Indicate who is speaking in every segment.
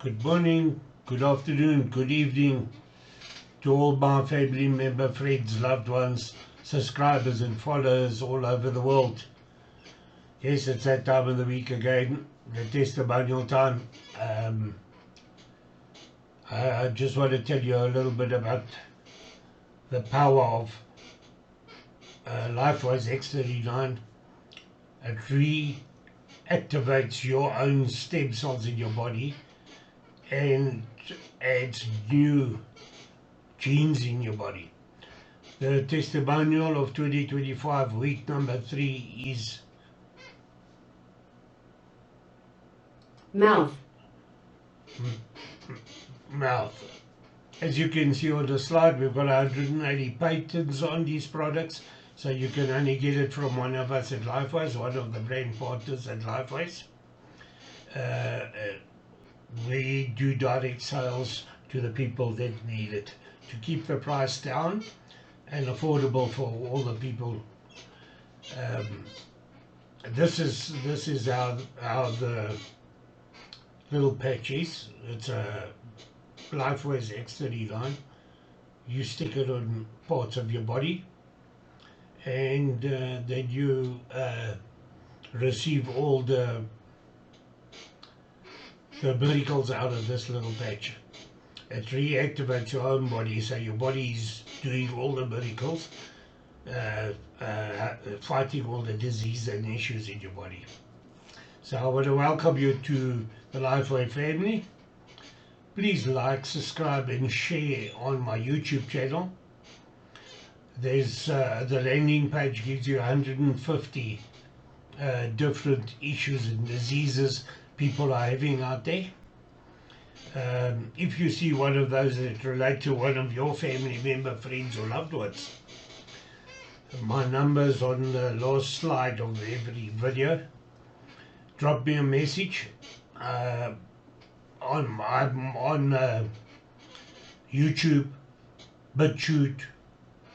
Speaker 1: Good morning, good afternoon, good evening to all my family member, friends, loved ones, subscribers and followers all over the world. Yes, it's that time of the week again, the testimonial time. I just want to tell you a little bit about the power of LifeWise X39. It reactivates your own stem cells in your body and adds new genes in your body. The testimonial of 2025, week number 3, is
Speaker 2: mouth.
Speaker 1: Mouth. As you can see on the slide, we've got 180 patents on these products, so you can only get it from one of us at LifeWise, one of the brand partners at LifeWise. We do direct sales to the people that need it to keep the price down and affordable for all the people. This is how the little patch is. It's a LifeWise X39. You stick it on parts of your body, and then you receive all the miracles out of this little patch. It reactivates your own body, so your body is doing all the miracles, fighting all the disease and issues in your body. So I want to welcome you to the LifeWise family. Please like, subscribe and share on my YouTube channel. There's the landing page gives you 150 different issues and diseases people are having out there. If you see one of those that relate to one of your family member, friends or loved ones, my number's on the last slide of every video. Drop me a message. I'm on YouTube, BitChute,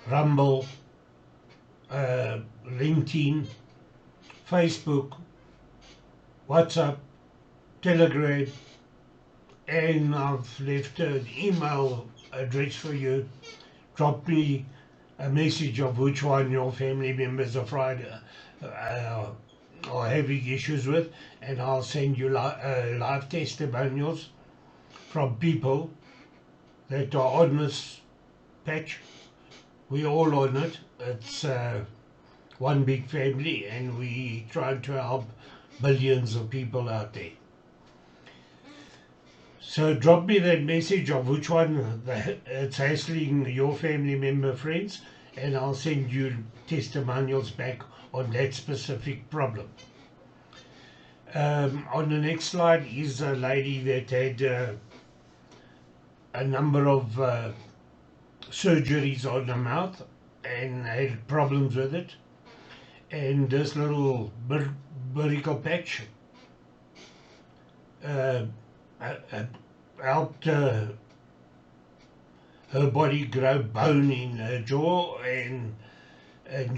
Speaker 1: Rumble, LinkedIn, Facebook, WhatsApp, Telegram, and I've left an email address for you. Drop me a message of which one your family members are having issues with, and I'll send you live testimonials from people that are on this patch. We're all on it. It's one big family, and we trying to help billions of people out there. So drop me that message of which one it's hassling your family member, friends, and I'll send you testimonials back on that specific problem. On the next slide is a lady that had a number of surgeries on the mouth and had problems with it, and this little miracle patch helped her body grow bone in her jaw, and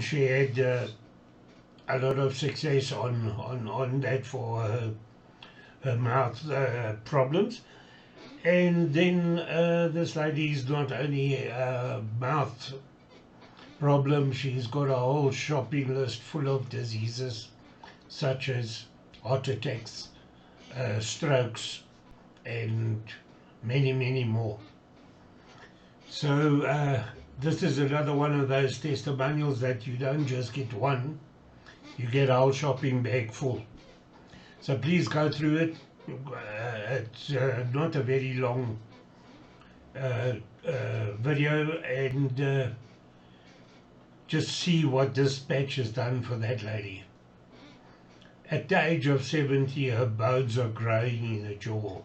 Speaker 1: she had a lot of success on that for her mouth problems. And then this lady is not only a mouth problem, she's got a whole shopping list full of diseases such as heart attacks, strokes, and many more. So this is another one of those testimonials that you don't just get one, you get a whole shopping bag full. So please go through it. It's not a very long video, and just see what this patch has done for that lady. At the age of 70, her bones are growing in her jaw.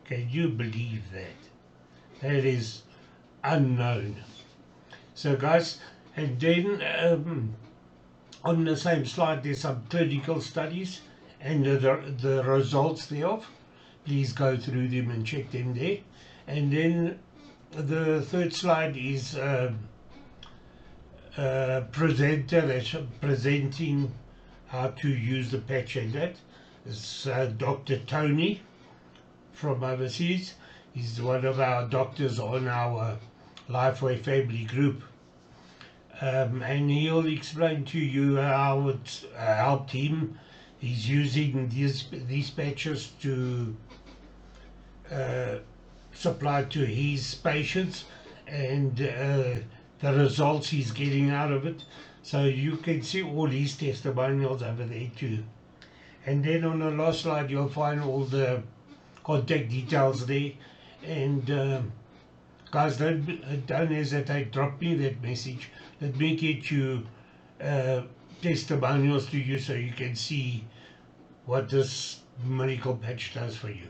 Speaker 1: Can you believe that? That is unknown. So guys, and then on the same slide there's some clinical studies and the results thereof. Please go through them and check them there. And then the third slide is presenter that's presenting how to use the patch, and that is Dr. Tony from overseas. He's one of our doctors on our Lifeway family group. And he'll explain to you how it helped him. He's using these patches to uh, supply to his patients, and the results he's getting out of it. So you can see all his testimonials over there too. And then on the last slide, you'll find all the contact details there. And guys, don't hesitate, drop me that message. Let me get you testimonials to you so you can see what this miracle patch does for you.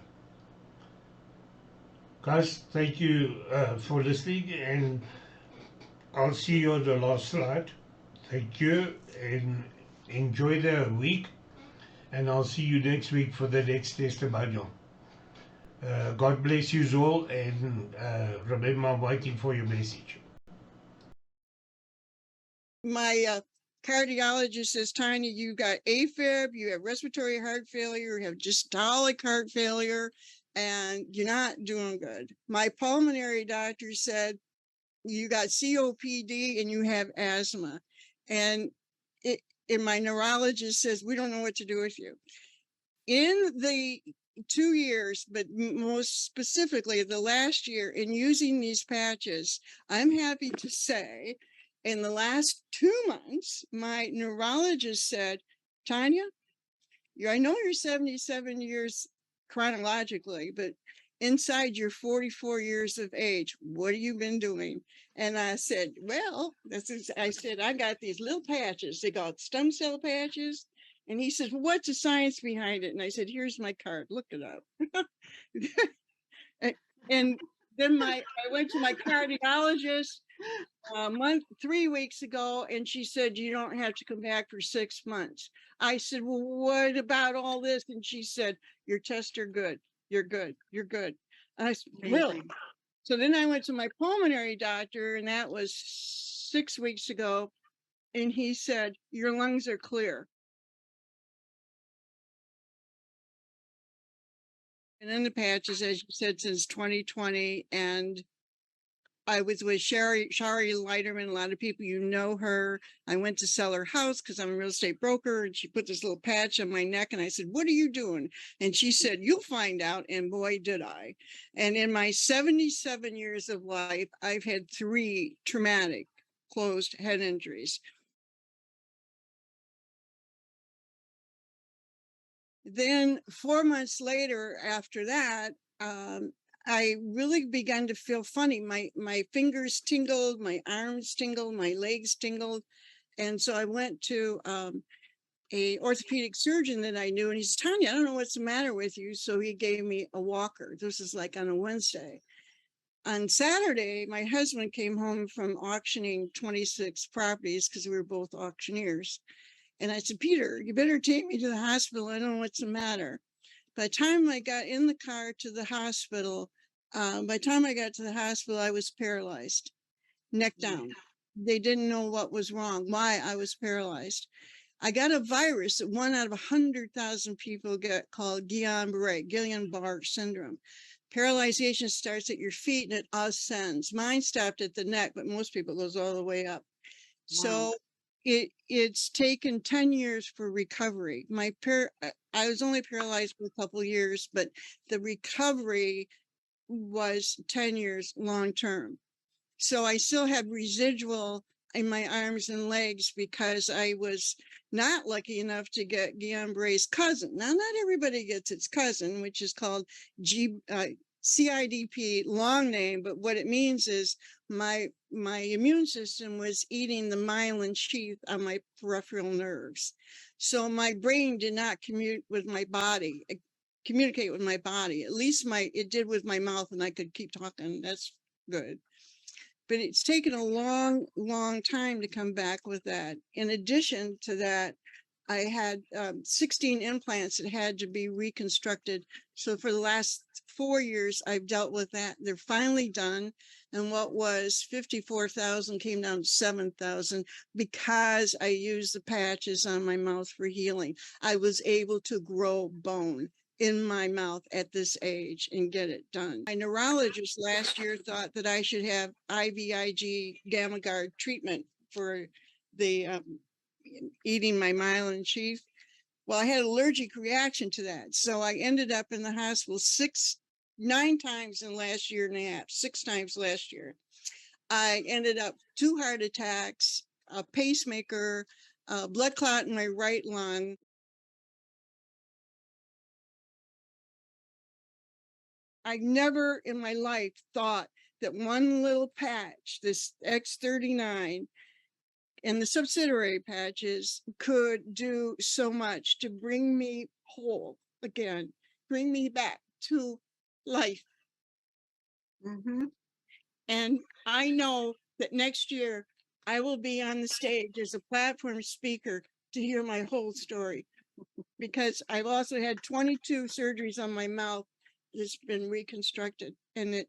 Speaker 1: Guys, thank you for listening, and I'll see you on the last slide. Thank you, and enjoy the week, and I'll see you next week for the next testimonial. God bless you all, and remember, I'm waiting for your message.
Speaker 2: My cardiologist says, Tanya, you got AFib, you have respiratory heart failure, you have systolic heart failure, and you're not doing good. My pulmonary doctor said, you got COPD and you have asthma. And my neurologist says, we don't know what to do with you. In the 2 years, but most specifically the last year, in using these patches, I'm happy to say, in the last 2 months, my neurologist said, Tanya, I know you're 77 years chronologically, but inside you're 44 years of age. What have you been doing? And I said, well, I said, I got these little patches. They got stem cell patches. And he says, well, what's the science behind it? And I said, here's my card. Look it up. And then I went to my cardiologist 3 weeks ago, and she said, you don't have to come back for 6 months. I said, well, what about all this? And she said, your tests are good. You're good. You're good. And I said, really? So then I went to my pulmonary doctor, and that was 6 weeks ago. And he said, your lungs are clear. And in the patches, as you said, since 2020. And I was with Shari Leiterman. A lot of people, you know her. I went to sell her house because I'm a real estate broker, and she put this little patch on my neck, and I said, what are you doing? And she said, you'll find out. And boy, did I. And in my 77 years of life, I've had 3 traumatic closed head injuries. Then 4 months later, after that, I really began to feel funny. My fingers tingled, my arms tingled, my legs tingled. And so I went to a orthopedic surgeon that I knew, and he said, Tanya, I don't know what's the matter with you. So he gave me a walker. This is like on a Wednesday. On Saturday, my husband came home from auctioning 26 properties because we were both auctioneers. And I said, Peter, you better take me to the hospital. I don't know what's the matter. By the time I got in the car to the hospital, I was paralyzed, neck down. They didn't know what was wrong, why I was paralyzed. I got a virus that 1 out of 100,000 people get, called Guillain-Barré syndrome. Paralyzation starts at your feet and it ascends. Mine stopped at the neck, but most people goes all the way up. Wow. So it's taken 10 years for recovery. I was only paralyzed for a couple of years, but the recovery was 10 years long term. So I still have residual in my arms and legs because I was not lucky enough to get Guillain-Barré's cousin. Now, not everybody gets its cousin, which is called CIDP, long name, but what it means is my immune system was eating the myelin sheath on my peripheral nerves. So my brain did not communicate with my body. At least it did with my mouth, and I could keep talking. That's good. But it's taken a long, long time to come back with that. In addition to that, I had 16 implants that had to be reconstructed. So for the last 4 years, I've dealt with that. They're finally done. And what was 54,000 came down to 7,000 because I used the patches on my mouth for healing. I was able to grow bone. in my mouth at this age and get it done. My neurologist last year thought that I should have IVIG gamma guard treatment for the eating my myelin sheath. Well, I had an allergic reaction to that. So I ended up in the hospital 9 times in the last year and a half, 6 times last year. I ended up 2 heart attacks, a pacemaker, a blood clot in my right lung. I never in my life thought that one little patch, this X39, and the subsidiary patches could do so much to bring me whole again, bring me back to life. And I know that next year I will be on the stage as a platform speaker to hear my whole story, because I've also had 22 surgeries on my mouth that's been reconstructed, and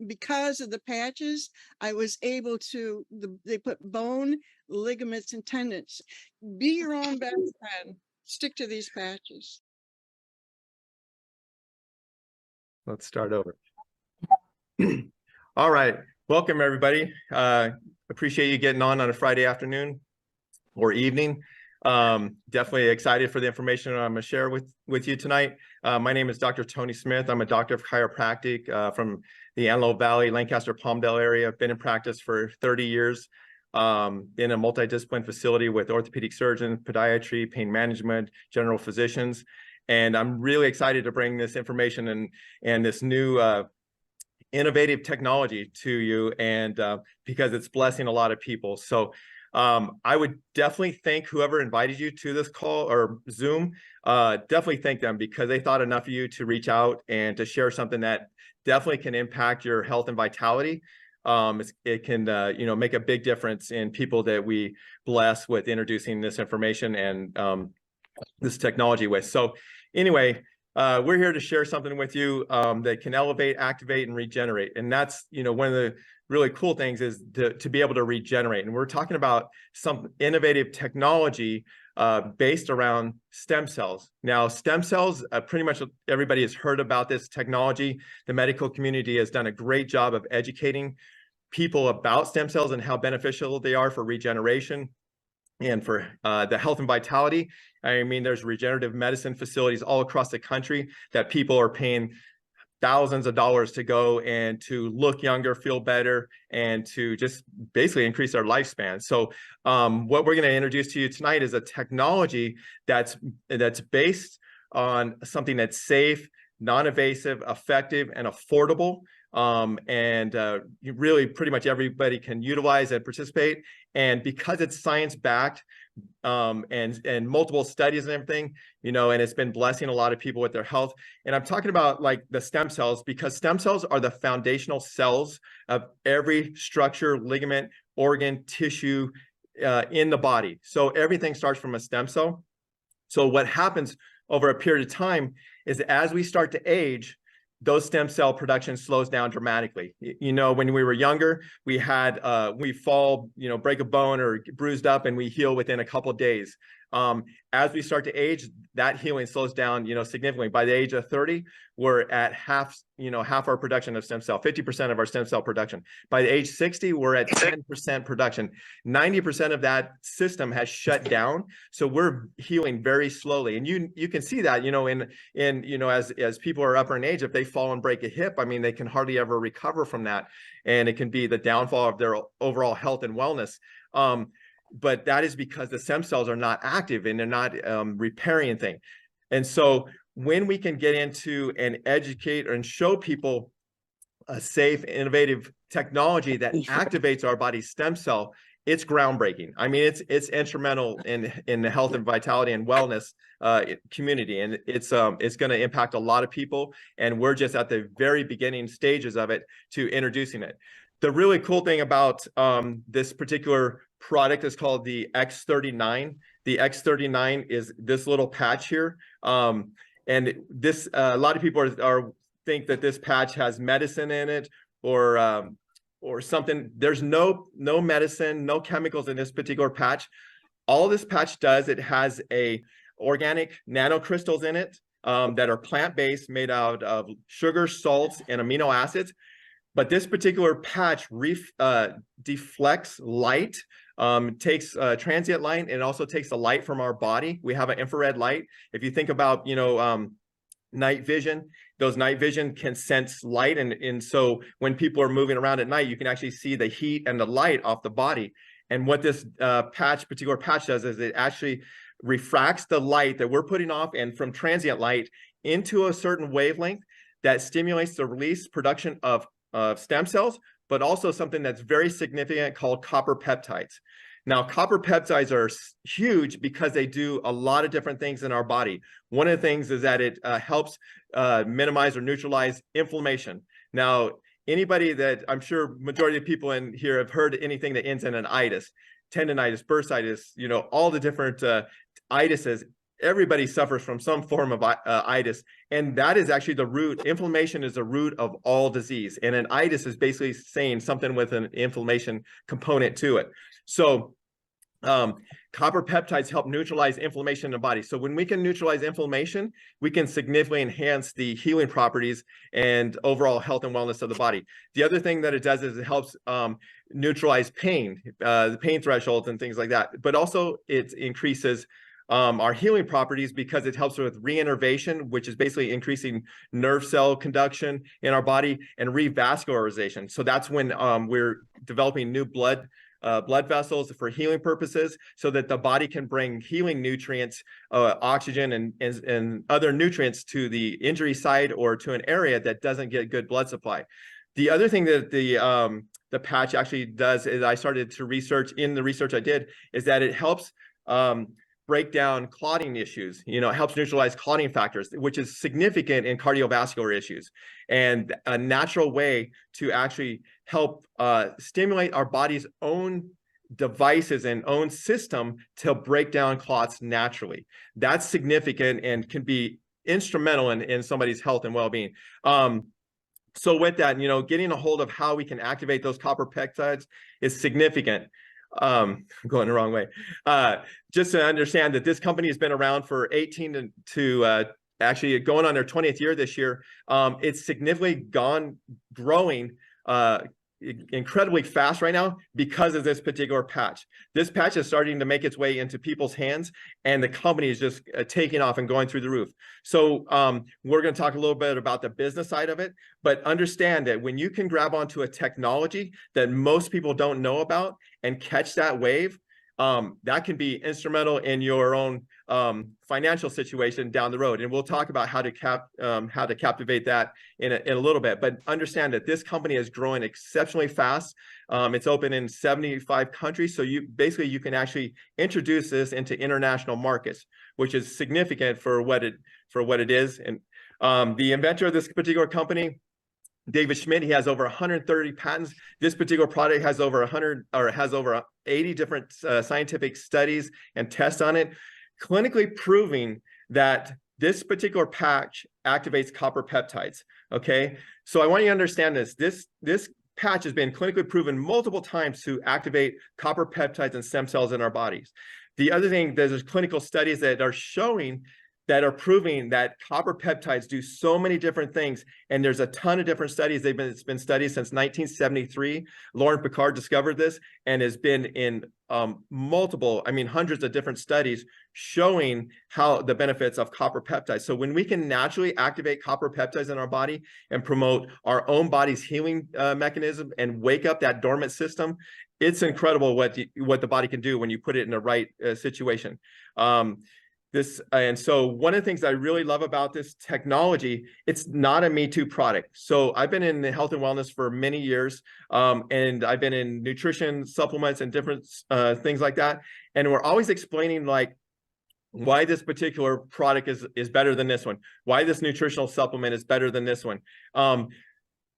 Speaker 2: because of the patches, I was able to, they put bone, ligaments, and tendons. Be your own best friend. Stick to these patches.
Speaker 3: Let's start over. All right, welcome everybody. Appreciate you getting on a Friday afternoon or evening. Definitely excited for the information I'm going to share with you tonight. My name is Dr. Tony Smith. I'm a doctor of chiropractic from the Antelope Valley, Lancaster, Palmdale area. I've been in practice for 30 years in a multidisciplinary facility with orthopedic surgeons, podiatry, pain management, general physicians. And I'm really excited to bring this information and this new innovative technology to you, and because it's blessing a lot of people. So I would definitely thank whoever invited you to this call or Zoom. Definitely thank them, because they thought enough of you to reach out and to share something that definitely can impact your health and vitality. It can make a big difference in people that we bless with introducing this information and this technology with. So anyway, we're here to share something with you that can elevate, activate, and regenerate. And that's, one of the really cool things is to be able to regenerate. And we're talking about some innovative technology based around stem cells. Now, stem cells, pretty much everybody has heard about this technology. The medical community has done a great job of educating people about stem cells and how beneficial they are for regeneration and for the health and vitality. I mean, there's regenerative medicine facilities all across the country that people are paying thousands of dollars to go and to look younger, feel better, and to just basically increase their lifespan. So what we're going to introduce to you tonight is a technology that's based on something that's safe, non-invasive, effective, and affordable. Really pretty much everybody can utilize and participate. And because it's science-backed and multiple studies and everything, and it's been blessing a lot of people with their health. And I'm talking about like the stem cells, because stem cells are the foundational cells of every structure, ligament, organ, tissue in the body. So everything starts from a stem cell. So what happens over a period of time is as we start to age, those stem cell production slows down dramatically. When we were younger, we fall, break a bone or bruised up, and we heal within a couple of days. As we start to age, that healing slows down, significantly. By the age of 30, we're at half our production of stem cell, 50% of our stem cell production. By the age 60, we're at 10% production. 90% of that system has shut down. So we're healing very slowly. And you can see that, as people are upper in age, if they fall and break a hip, I mean, they can hardly ever recover from that. And it can be the downfall of their overall health and wellness. But that is because the stem cells are not active and they're not repairing anything. And so when we can get into and educate and show people a safe, innovative technology that activates our body's stem cell, it's groundbreaking. I mean, it's instrumental in the health and vitality and wellness community, and it's going to impact a lot of people. And we're just at the very beginning stages of it to introducing it. The really cool thing about this particular product is called the X39. The X39 is this little patch here. And this, a lot of people think that this patch has medicine in it or something. There's no medicine, no chemicals in this particular patch. All this patch does, it has organic nanocrystals in it that are plant-based, made out of sugar, salts, and amino acids. But this particular patch deflects light, takes transient light, and also takes the light from our body. We have an infrared light. If you think about, night vision, those night vision can sense light. And so when people are moving around at night, you can actually see the heat and the light off the body. And what this particular patch does is it actually refracts the light that we're putting off and from transient light into a certain wavelength that stimulates the release production of stem cells, but also something that's very significant called copper peptides. Now, copper peptides are huge because they do a lot of different things in our body. One of the things is that it helps minimize or neutralize inflammation. Now, anybody that, I'm sure majority of people in here have heard anything that ends in an itis, tendonitis, bursitis, all the different itises. Everybody suffers from some form of itis, and that is actually the root. Inflammation is the root of all disease, and an itis is basically saying something with an inflammation component to it. So copper peptides help neutralize inflammation in the body. So when we can neutralize inflammation, we can significantly enhance the healing properties and overall health and wellness of the body. The other thing that it does is it helps neutralize pain, the pain thresholds and things like that. But also it increases our healing properties because it helps with reinnervation, which is basically increasing nerve cell conduction in our body, and revascularization. So that's when we're developing new blood vessels for healing purposes, so that the body can bring healing nutrients, oxygen and other nutrients to the injury site or to an area that doesn't get good blood supply. The other thing that the patch actually does is I started to research in the research I did is that it helps break down clotting issues. It helps neutralize clotting factors, which is significant in cardiovascular issues, and a natural way to actually help stimulate our body's own devices and own system to break down clots naturally. That's significant and can be instrumental in somebody's health and well-being. So with that, getting a hold of how we can activate those copper peptides is significant. Going the wrong way. Just to understand that this company has been around for 18 to actually going on their 20th year this year. It's significantly growing incredibly fast right now because of this particular patch. This patch is starting to make its way into people's hands, and the company is just taking off and going through the roof. So we're going to talk a little bit about the business side of it, but understand that when you can grab onto a technology that most people don't know about and catch that wave, that can be instrumental in your own financial situation down the road. And we'll talk about how to captivate that in a little bit. But understand that this company is growing exceptionally fast. It's open in 75 countries. So you can actually introduce this into international markets, which is significant for what it is. And the inventor of this particular company, David Schmidt, he has over 130 patents. This particular product has over 80 different scientific studies and tests on it, clinically proving that this particular patch activates copper peptides. Okay, so I want you to understand this. This patch has been clinically proven multiple times to activate copper peptides and stem cells in our bodies. The other thing, there's clinical studies that are proving that copper peptides do so many different things. And there's a ton of different studies. It's been studied since 1973. Lauren Picard discovered this and has been in hundreds of different studies showing how the benefits of copper peptides. So when we can naturally activate copper peptides in our body and promote our own body's healing mechanism and wake up that dormant system, it's incredible what the body can do when you put it in the right situation. And so one of the things I really love about this technology, it's not a Me Too product. So I've been in health and wellness for many years, and I've been in nutrition supplements and different things like that. And we're always explaining why this particular product is better than this one, why this nutritional supplement is better than this one.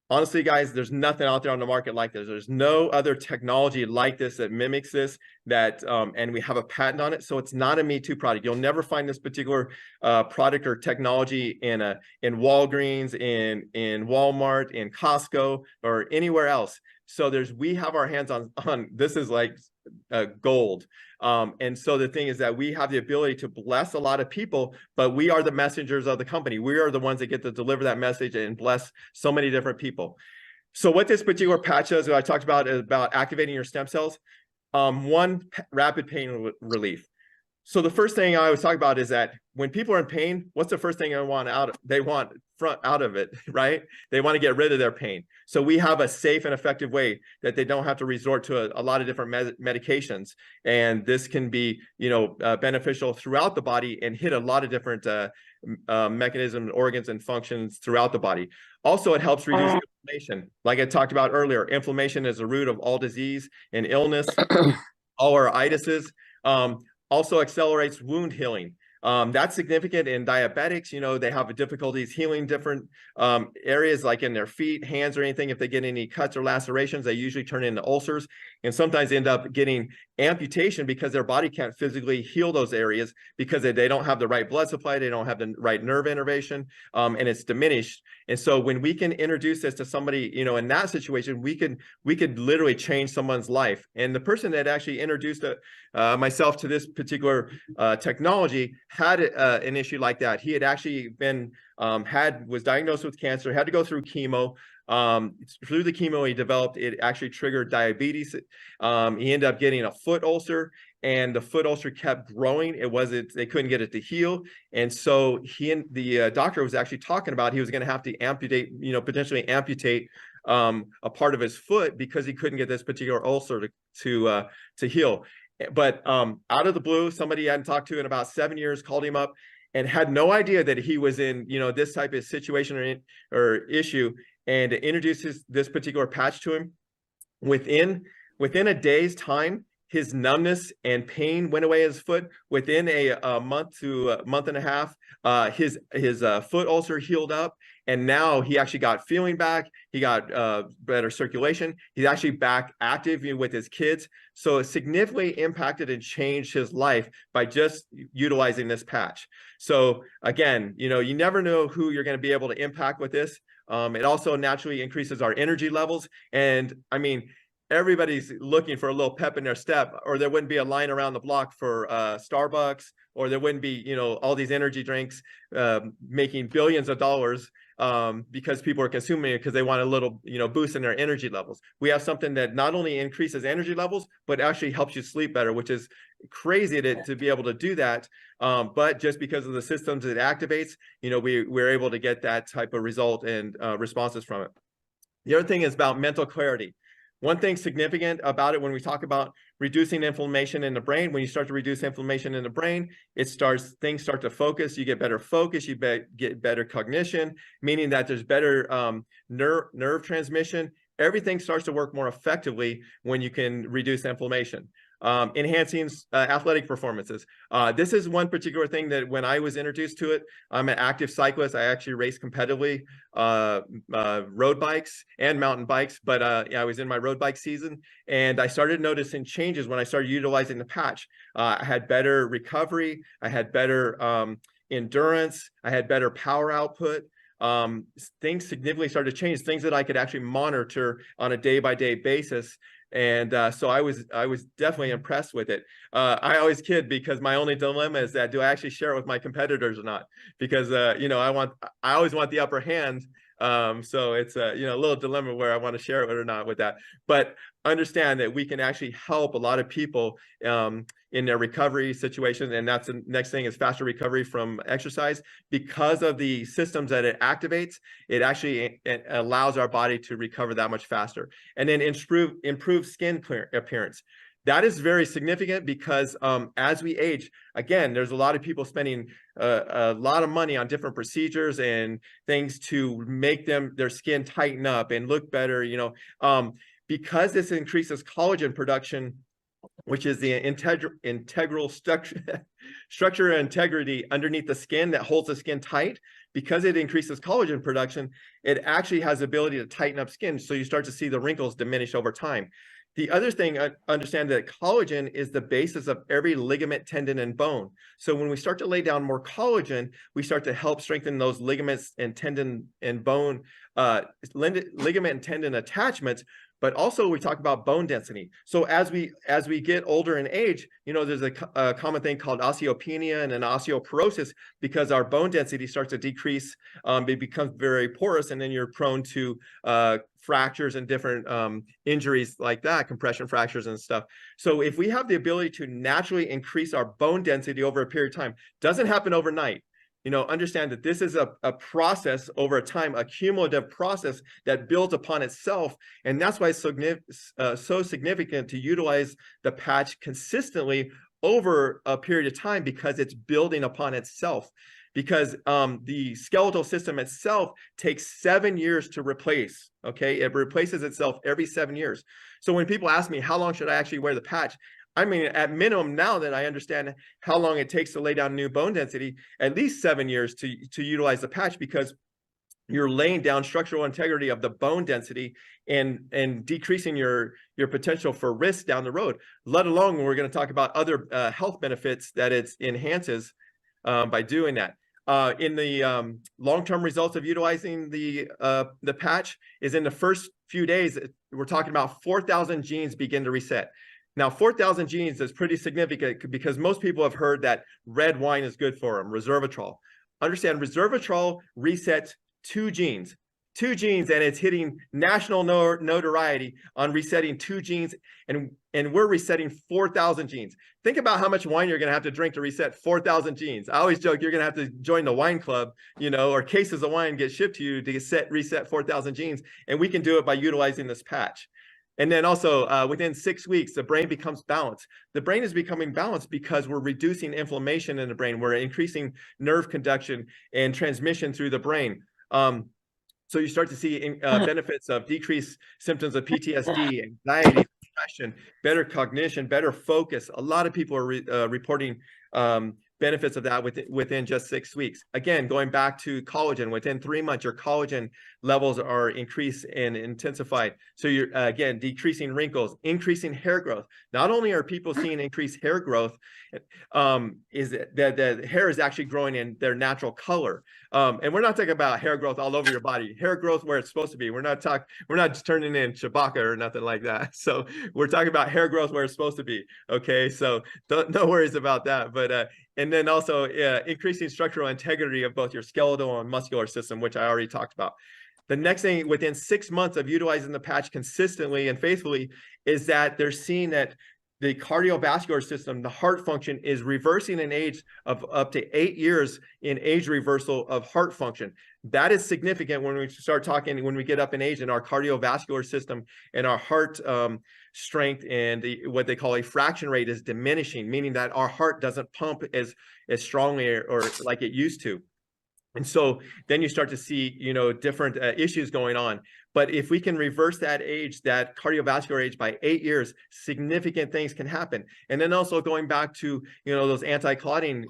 Speaker 3: Honestly, guys, there's nothing out there on the market like this. There's no other technology like this that mimics this, and we have a patent on it. So it's not a Me Too product. You'll never find this particular product or technology in Walgreens, in Walmart, in Costco, or anywhere else. So we have our hands on this. Is like gold. And so the thing is that we have the ability to bless a lot of people, but we are the messengers of the company. We are the ones that get to deliver that message and bless so many different people. So what this particular patch does, what I talked about, is about activating your stem cells. One, rapid pain relief. So the first thing I always talk about is that when people are in pain, what's the first thing they want out? They want out of it, right? They want to get rid of their pain. So we have a safe and effective way that they don't have to resort to a lot of different medications. And this can be, beneficial throughout the body and hit a lot of different mechanisms, organs, and functions throughout the body. Also, it helps reduce inflammation. Like I talked about earlier, inflammation is the root of all disease and illness, all our itises. Also accelerates wound healing. That's significant in diabetics. They have difficulties healing different areas like in their feet, hands, or anything. If they get any cuts or lacerations, they usually turn into ulcers and sometimes end up getting amputation because their body can't physically heal those areas because they don't have the right blood supply, they don't have the right nerve innervation, and it's diminished. And so when we can introduce this to somebody, in that situation, we could literally change someone's life. And the person that actually introduced myself to this particular technology had an issue like that. He had actually been was diagnosed with cancer, had to go through chemo. Through the chemo he developed, it actually triggered diabetes. He ended up getting a foot ulcer, and the foot ulcer kept growing. They couldn't get it to heal. And so the doctor was actually talking about he was going to have to amputate, potentially amputate a part of his foot because he couldn't get this particular ulcer to heal. But out of the blue, somebody he hadn't talked to in about 7 years called him up and had no idea that he was in, this type of situation or issue, and introduced this particular patch to him. Within a day's time, his numbness and pain went away his foot. Within a month to a month and a half, his foot ulcer healed up, and now he actually got feeling back. He got better circulation. He's actually back active with his kids. So it significantly impacted and changed his life by just utilizing this patch. So again, you never know who you're going to be able to impact with this. It also naturally increases our energy levels. And I mean, everybody's looking for a little pep in their step, or there wouldn't be a line around the block for Starbucks, or there wouldn't be, all these energy drinks making billions of dollars because people are consuming it because they want a little, boost in their energy levels. We have something that not only increases energy levels, but actually helps you sleep better, which is crazy to be able to do that. But just because of the systems it activates, we're able to get that type of result and responses from it. The other thing is about mental clarity. One thing significant about it when we talk about reducing inflammation in the brain, when you start to reduce inflammation in the brain, things start to focus. You get better focus, you get better cognition, meaning that there's better nerve transmission. Everything starts to work more effectively when you can reduce inflammation. Enhancing athletic performances. This is one particular thing that when I was introduced to it, I'm an active cyclist. I actually race competitively road bikes and mountain bikes, but I was in my road bike season, and I started noticing changes when I started utilizing the patch. I had better recovery. I had better endurance. I had better power output. Things significantly started to change, things that I could actually monitor on a day-by-day basis. And so I was definitely impressed with it. I always kid because my only dilemma is that do I actually share it with my competitors or not? Because I always want the upper hand. So it's a little dilemma where I want to share it or not with that. But understand that we can actually help a lot of people in their recovery situations, and that's the next thing is faster recovery from exercise. Because of the systems that it activates, it actually allows our body to recover that much faster. And then improve skin appearance. That is very significant because as we age, again, there's a lot of people spending a lot of money on different procedures and things to make their skin tighten up and look better, because this increases collagen production, which is the integral structure and integrity underneath the skin that holds the skin tight. Because it increases collagen production, it actually has the ability to tighten up skin. So you start to see the wrinkles diminish over time. The other thing, understand that collagen is the basis of every ligament, tendon, and bone. So when we start to lay down more collagen, we start to help strengthen those ligaments and tendon and bone, ligament and tendon attachments, but also we talk about bone density. So as we get older in age, you know, there's a common thing called osteopenia and an osteoporosis, because our bone density starts to decrease. It becomes very porous, and then you're prone to fractures and different injuries like that, compression fractures and stuff. So if we have the ability to naturally increase our bone density over a period of time, doesn't happen overnight. You know, understand that this is a process over time, a cumulative process that builds upon itself. And that's why it's so significant to utilize the patch consistently over a period of time, because it's building upon itself. Because the skeletal system itself takes 7 years to replace, okay? It replaces itself every 7 years. So when people ask me, how long should I actually wear the patch? I mean, at minimum, now that I understand how long it takes to lay down new bone density, at least 7 years to utilize the patch, because you're laying down structural integrity of the bone density and decreasing your potential for risk down the road, let alone when we're going to talk about other health benefits that it enhances by doing that. In the long-term results of utilizing the patch is in the first few days, we're talking about 4,000 genes begin to reset. Now, 4,000 genes is pretty significant, because most people have heard that red wine is good for them, resveratrol. Understand, resveratrol resets 2 genes, and it's hitting national notoriety on resetting 2 genes, and we're resetting 4,000 genes. Think about how much wine you're going to have to drink to reset 4,000 genes. I always joke you're going to have to join the wine club, you know, or cases of wine get shipped to you to reset 4,000 genes, and we can do it by utilizing this patch. And then also within 6 weeks, the brain becomes balanced. The brain is becoming balanced because we're reducing inflammation in the brain. We're increasing nerve conduction and transmission through the brain. So you start to see benefits of decreased symptoms of PTSD, anxiety, depression, better cognition, better focus. A lot of people are reporting benefits of that within just 6 weeks. Again, going back to collagen, within 3 months, your collagen levels are increased and intensified. So you're, again, decreasing wrinkles, increasing hair growth. Not only are people seeing increased hair growth, is that the hair is actually growing in their natural color. And we're not talking about hair growth all over your body, hair growth where it's supposed to be. We're not just turning in Chewbacca or nothing like that. So we're talking about hair growth where it's supposed to be. Okay, so no worries about that. But and then also increasing structural integrity of both your skeletal and muscular system, which I already talked about. The next thing, within 6 months of utilizing the patch consistently and faithfully, is that they're seeing that the cardiovascular system, the heart function, is reversing in age of up to 8 years in age reversal of heart function. That is significant when we start talking, when we get up in age, and our cardiovascular system and our heart strength and what they call a fraction rate is diminishing, meaning that our heart doesn't pump as strongly or like it used to. And so then you start to see, you know, different issues going on. But if we can reverse that age, that cardiovascular age, by 8 years, significant things can happen. And then also going back to, you know, those anti-clotting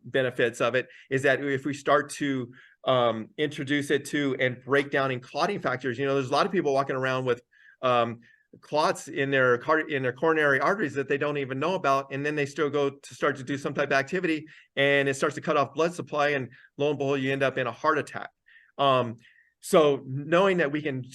Speaker 3: benefits of it, is that if we start to introduce it to and break down in clotting factors, you know, there's a lot of people walking around with clots in their coronary arteries that they don't even know about, and then they still go to start to do some type of activity, and it starts to cut off blood supply, and lo and behold, you end up in a heart attack. So knowing that we can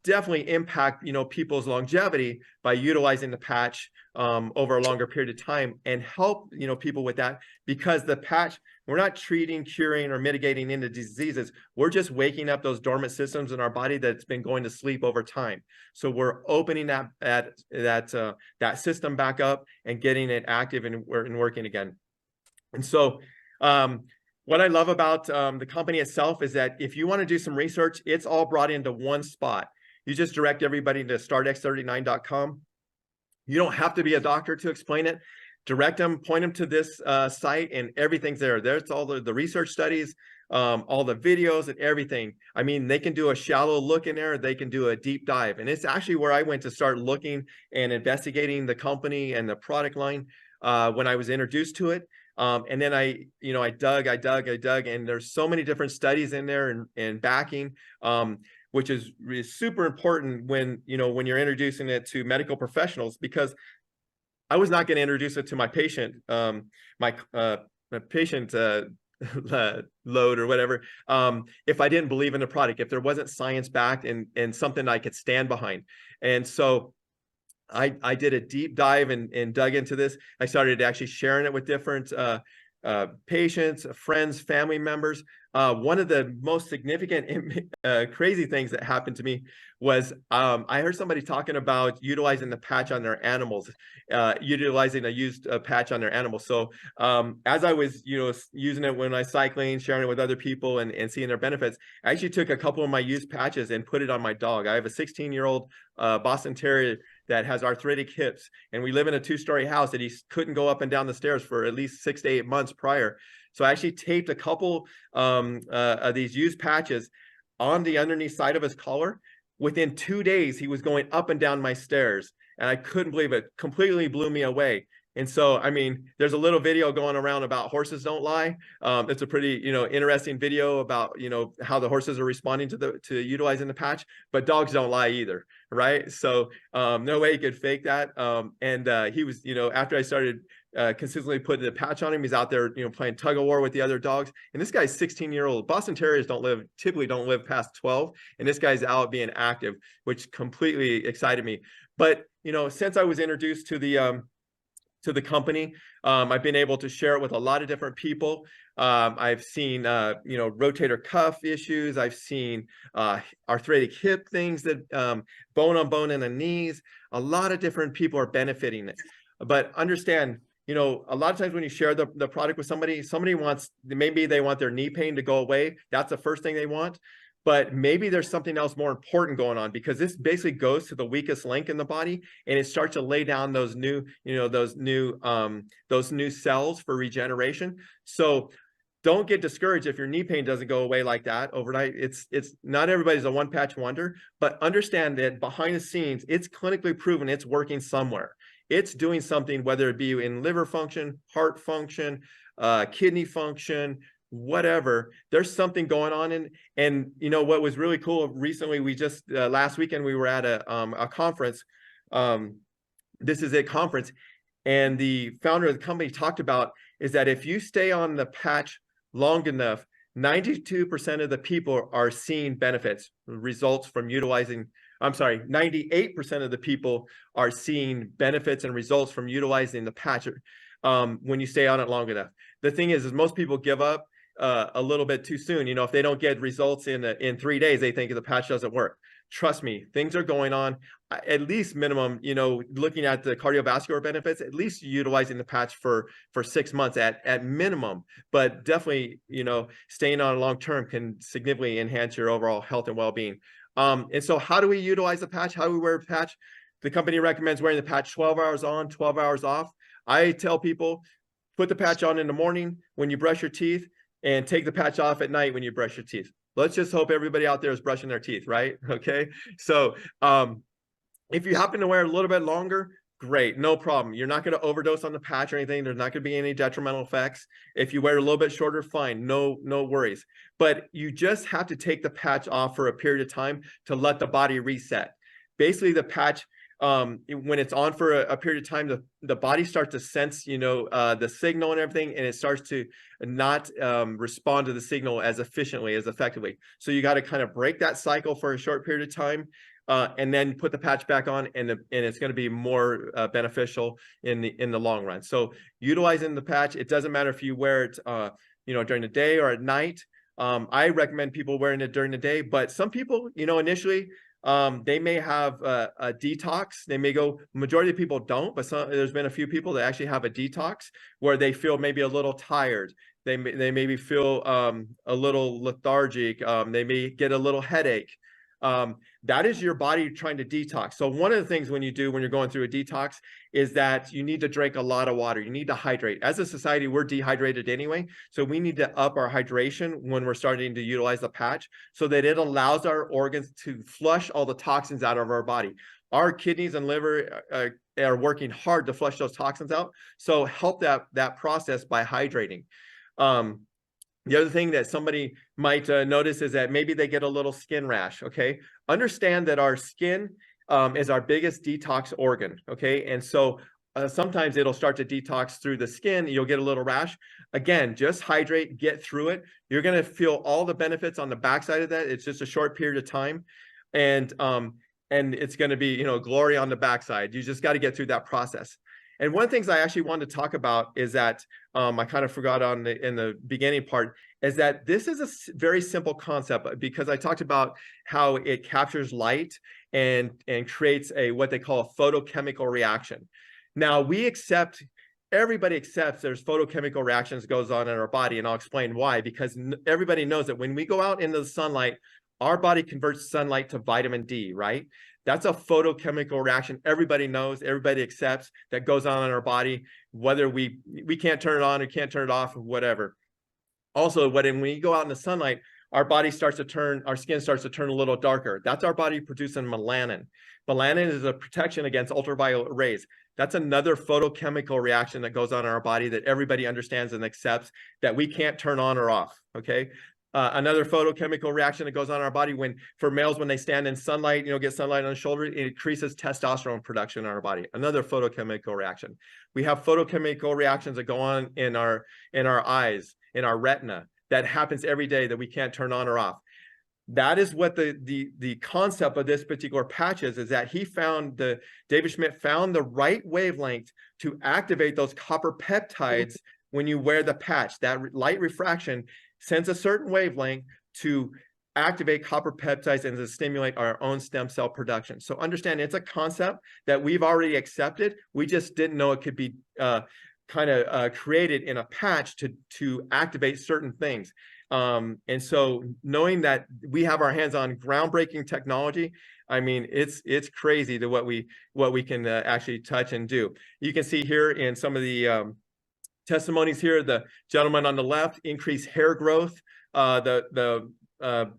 Speaker 3: definitely impact, you know, people's longevity by utilizing the patch over a longer period of time, and help, you know, people with that, because the patch, we're not treating, curing, or mitigating into diseases. We're just waking up those dormant systems in our body that's been going to sleep over time. So we're opening that system back up and getting it active and working again. And so what I love about the company itself is that if you want to do some research, it's all brought into one spot. You just direct everybody to startx39.com. You don't have to be a doctor to explain it. Direct them, point them to this site, and everything's there. There's all the research studies, all the videos and everything. I mean, they can do a shallow look in there, they can do a deep dive. And it's actually where I went to start looking and investigating the company and the product line when I was introduced to it. And then I dug, and there's so many different studies in there and backing, which is really super important when you're introducing it to medical professionals, because I was not going to introduce it to my patient. My patient load or whatever, if I didn't believe in the product, if there wasn't science backed and something I could stand behind. And so I did a deep dive and dug into this. I started actually sharing it with different patients, friends, family members. One of the most significant crazy things that happened to me was I heard somebody talking about utilizing the patch on their animals, utilizing a used patch on their animals. So as I was, using it when I was cycling, sharing it with other people and seeing their benefits, I actually took a couple of my used patches and put it on my dog. I have a 16-year-old Boston Terrier that has arthritic hips, and we live in a 2-story house that he couldn't go up and down the stairs for at least 6 to 8 months prior. So I actually taped a couple of these used patches on the underneath side of his collar. Within 2 days, he was going up and down my stairs, and I couldn't believe it. Completely blew me away. And so, I mean, there's a little video going around about horses don't lie. It's a pretty, interesting video about, how the horses are responding to utilizing the patch, but dogs don't lie either, right? So no way he could fake that. And he was, after I started consistently putting the patch on him, he's out there, playing tug of war with the other dogs. And this guy's 16-year-old. Boston Terriers typically don't live past 12. And this guy's out being active, which completely excited me. But, since I was introduced to the company, I've been able to share it with a lot of different people. I've seen, rotator cuff issues. I've seen arthritic hip things, that bone on bone in the knees. A lot of different people are benefiting it. But understand, a lot of times when you share the product with somebody wants, maybe they want their knee pain to go away. That's the first thing they want. But maybe there's something else more important going on, because this basically goes to the weakest link in the body, and it starts to lay down those new cells for regeneration. So don't get discouraged if your knee pain doesn't go away like that overnight. It's not everybody's a one patch wonder, but understand that behind the scenes, it's clinically proven it's working somewhere. It's doing something, whether it be in liver function, heart function, kidney function, whatever. There's something going on. And what was really cool recently, we just last weekend we were at a conference, This Is It conference, and the founder of the company talked about is that if you stay on the patch long enough, 92% of the people are seeing benefits, results from utilizing. I'm sorry, 98% of the people are seeing benefits and results from utilizing the patch when you stay on it long enough. The thing is most people give up a little bit too soon. If they don't get results in 3 days, they think the patch doesn't work. Trust me, things are going on. At least minimum, looking at the cardiovascular benefits, at least utilizing the patch for 6 months at minimum. But definitely, staying on long term can significantly enhance your overall health and well-being. And so how do we utilize the patch? How do we wear a patch? The company recommends wearing the patch 12 hours on, 12 hours off. I tell people, put the patch on in the morning when you brush your teeth, and take the patch off at night when you brush your teeth. Let's just hope everybody out there is brushing their teeth, right? Okay. So if you happen to wear a little bit longer, great, no problem. You're not going to overdose on the patch or anything. There's not going to be any detrimental effects. If you wear a little bit shorter, fine, no worries. But you just have to take the patch off for a period of time to let the body reset. Basically, the patch, when it's on for a period of time, the body starts to sense, the signal and everything, and it starts to not respond to the signal as efficiently, as effectively. So you got to kind of break that cycle for a short period of time, and then put the patch back on, and it's going to be more beneficial in the long run. So utilizing the patch, it doesn't matter if you wear it, during the day or at night. I recommend people wearing it during the day, but some people, initially, they may have a detox. They may go, majority of people don't, but there's been a few people that actually have a detox where they feel maybe a little tired. They maybe feel a little lethargic. They may get a little headache. That is your body trying to detox. So one of the things when you're going through a detox is that you need to drink a lot of water. You need to hydrate. As a society, we're dehydrated anyway. So we need to up our hydration when we're starting to utilize the patch so that it allows our organs to flush all the toxins out of our body. Our kidneys and liver are working hard to flush those toxins out. So help that process by hydrating. The other thing that somebody might notice is that maybe they get a little skin rash, okay? Understand that our skin is our biggest detox organ, okay? And so sometimes it'll start to detox through the skin. You'll get a little rash. Again, just hydrate, get through it. You're going to feel all the benefits on the backside of that. It's just a short period of time. And it's going to be, you know, glory on the backside. You just got to get through that process. And one of the things I actually wanted to talk about is that I kind of forgot in the beginning part, is that this is a very simple concept, because I talked about how it captures light and creates what they call a photochemical reaction. Now everybody accepts there's photochemical reactions goes on in our body, and I'll explain why. Because everybody knows that when we go out into the sunlight, our body converts sunlight to vitamin D, right? That's a photochemical reaction. Everybody knows, everybody accepts that goes on in our body, whether we can't turn it on or can't turn it off or whatever. Also, when we go out in the sunlight, our skin starts to turn a little darker. That's our body producing melanin. Melanin is a protection against ultraviolet rays. That's another photochemical reaction that goes on in our body that everybody understands and accepts that we can't turn on or off, okay? Another photochemical reaction that goes on in our body for males, when they stand in sunlight, you know, get sunlight on the shoulder, it increases testosterone production in our body. Another photochemical reaction. We have photochemical reactions that go on in our eyes, in our retina, that happens every day that we can't turn on or off. That is what the concept of this particular patch is that David Schmidt found the right wavelength to activate those copper peptides when you wear the patch. That light refraction sends a certain wavelength to activate copper peptides and to stimulate our own stem cell production. So understand, it's a concept that we've already accepted. We just didn't know it could be created in a patch to activate certain things. And so knowing that we have our hands on groundbreaking technology, I mean, it's crazy to what we can actually touch and do. You can see here in some of the testimonies here, the gentleman on the left, increased hair growth. The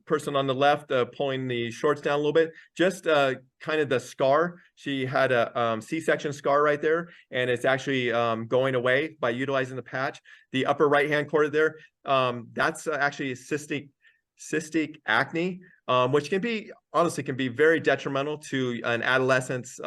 Speaker 3: person on the left pulling the shorts down a little bit, just kind of the scar. She had a C-section scar right there, and it's actually going away by utilizing the patch. The upper right-hand corner there, that's actually cystic acne, which honestly can be very detrimental to an adolescent's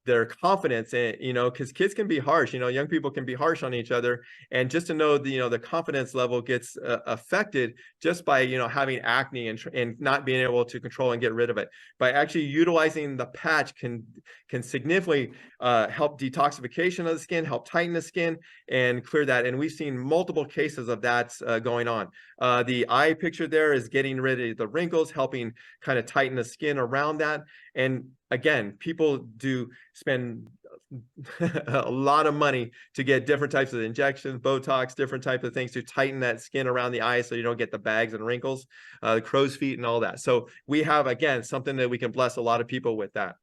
Speaker 3: their confidence, and you know, because kids can be harsh, you know, young people can be harsh on each other, and just to know the confidence level gets affected just by having acne and not being able to control and get rid of it. By actually utilizing the patch can significantly help detoxification of the skin, help tighten the skin and clear that. And we've seen multiple cases of that going on. The eye picture there is getting rid of the wrinkles, helping kind of tighten the skin around that. And again, people do spend a lot of money to get different types of injections, Botox, different types of things to tighten that skin around the eye so you don't get the bags and wrinkles, the crow's feet and all that. So we have, again, something that we can bless a lot of people with that.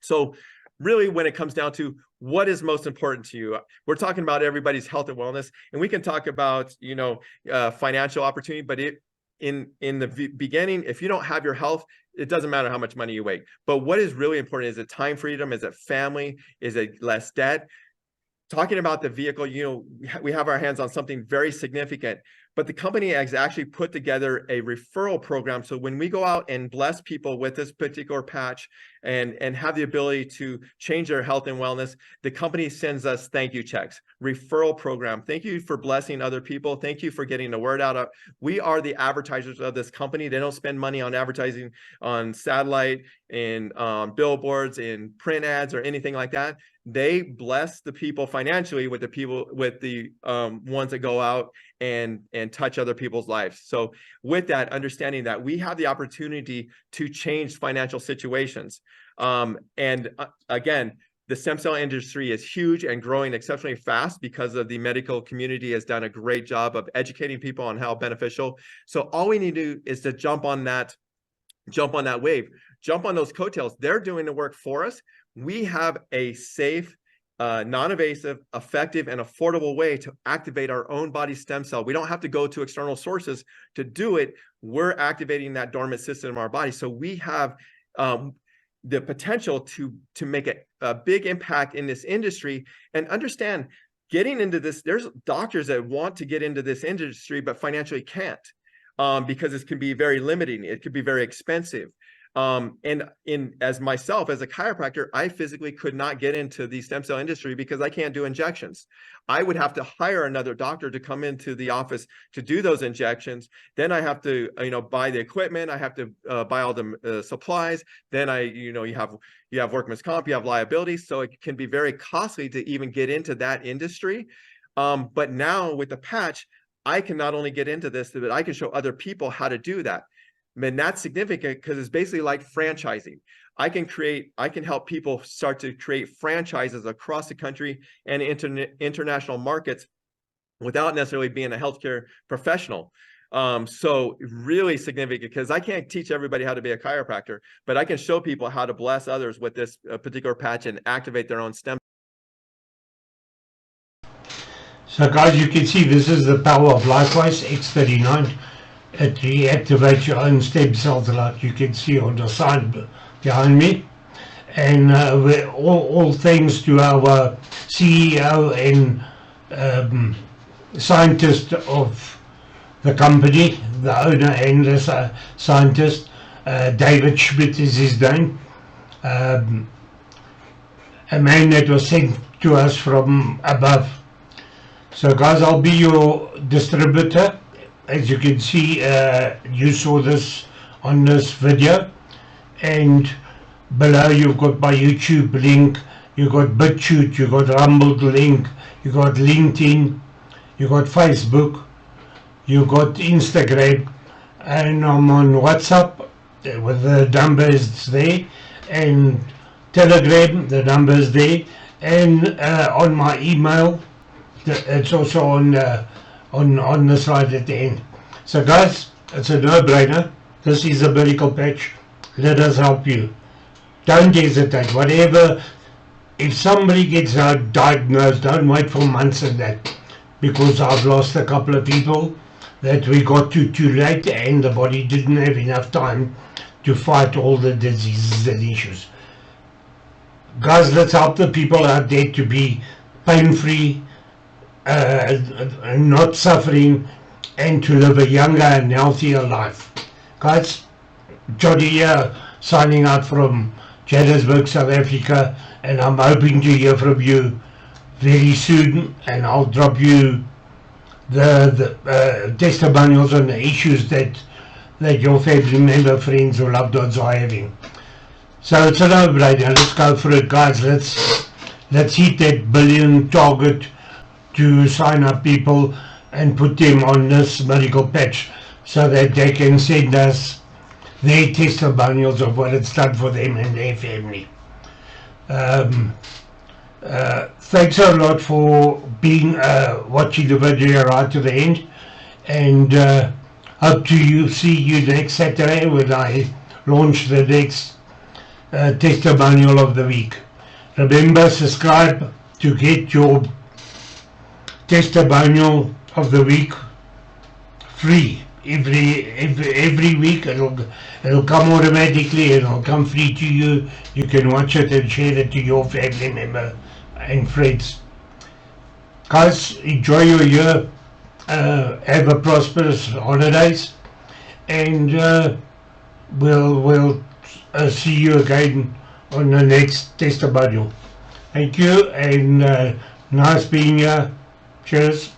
Speaker 3: So really, when it comes down to what is most important to you, we're talking about everybody's health and wellness, and we can talk about, financial opportunity, but in the beginning, if you don't have your health, it doesn't matter how much money you make. But what is really important, is it time freedom? Is it family? Is it less debt? Talking about the vehicle, we have our hands on something very significant, but the company has actually put together a referral program. So when we go out and bless people with this particular patch and have the ability to change their health and wellness, the company sends us thank you checks, referral program. Thank you for blessing other people. Thank you for getting the word out. We are the advertisers of this company. They don't spend money on advertising on satellite, in billboards, in print ads, or anything like that. They bless the people financially with the ones that go out and touch other people's lives. So with that, understanding that we have the opportunity to change financial situations. Again, the stem cell industry is huge and growing exceptionally fast because of the medical community has done a great job of educating people on how beneficial. So all we need to do is to jump on that wave, jump on those coattails. They're doing the work for us. We have a safe, non-invasive, effective, and affordable way to activate our own body stem cell. We don't have to go to external sources to do it. We're activating that dormant system in our body. So we have the potential to make a big impact in this industry. And understand, getting into this, there's doctors that want to get into this industry, but financially can't, because it can be very limiting. It could be very expensive. And as myself, as a chiropractor, I physically could not get into the stem cell industry because I can't do injections. I would have to hire another doctor to come into the office to do those injections. Then I have to, buy the equipment. I have to buy all the supplies. Then you have workman's comp, you have liability. So it can be very costly to even get into that industry. But now with the patch, I can not only get into this, but I can show other people how to do that. And that's significant because it's basically like franchising. I can help people start to create franchises across the country and international markets without necessarily being a healthcare professional. So really significant, because I can't teach everybody how to be a chiropractor, but I can show people how to bless others with this particular patch and activate their own stem.
Speaker 1: So guys, you can see this is the power of LifeWise X39. It reactivates your own stem cells, like you can see on the side behind me. And all thanks to our CEO and scientist of the company, the owner and the scientist, David Schmidt is his name. A man that was sent to us from above. So guys, I'll be your distributor. As you can see, you saw this on this video, and below you've got my YouTube link, you got BitChute, you got Rumble link, you got LinkedIn, you got Facebook, you got Instagram, and I'm on WhatsApp with the numbers there, and Telegram, the numbers there, and on my email, it's also on the slide at the end. So guys, it's a no-brainer. This is a medical patch. Let us help you. Don't hesitate. Whatever, if somebody gets diagnosed, don't wait for months and that, because I've lost a couple of people that we got to too late, and the body didn't have enough time to fight all the diseases and issues. Guys, let's help the people out there to be pain-free, not suffering, and to live a younger and healthier life. Guys, Johnny here, signing out from Johannesburg, South Africa, and I'm hoping to hear from you very soon, and I'll drop you the testimonials on the issues that your family member, friends or loved ones are having. So it's a no-brainer. Let's go for it, guys. Let's hit that billion target to sign up people and put them on this medical patch so that they can send us their testimonials of what it's done for them and their family. Thanks a lot for being watching the video right to the end, and hope to see you next Saturday when I launch the next testimonial of the week. Remember, subscribe to get your testimonial of the week free. Every week it'll come automatically, and it'll come free to you. You can watch it and share it to your family member and friends. Guys, enjoy your year. Have a prosperous holidays, and we'll see you again on the next testimonial. Thank you, and nice being here. Cheers.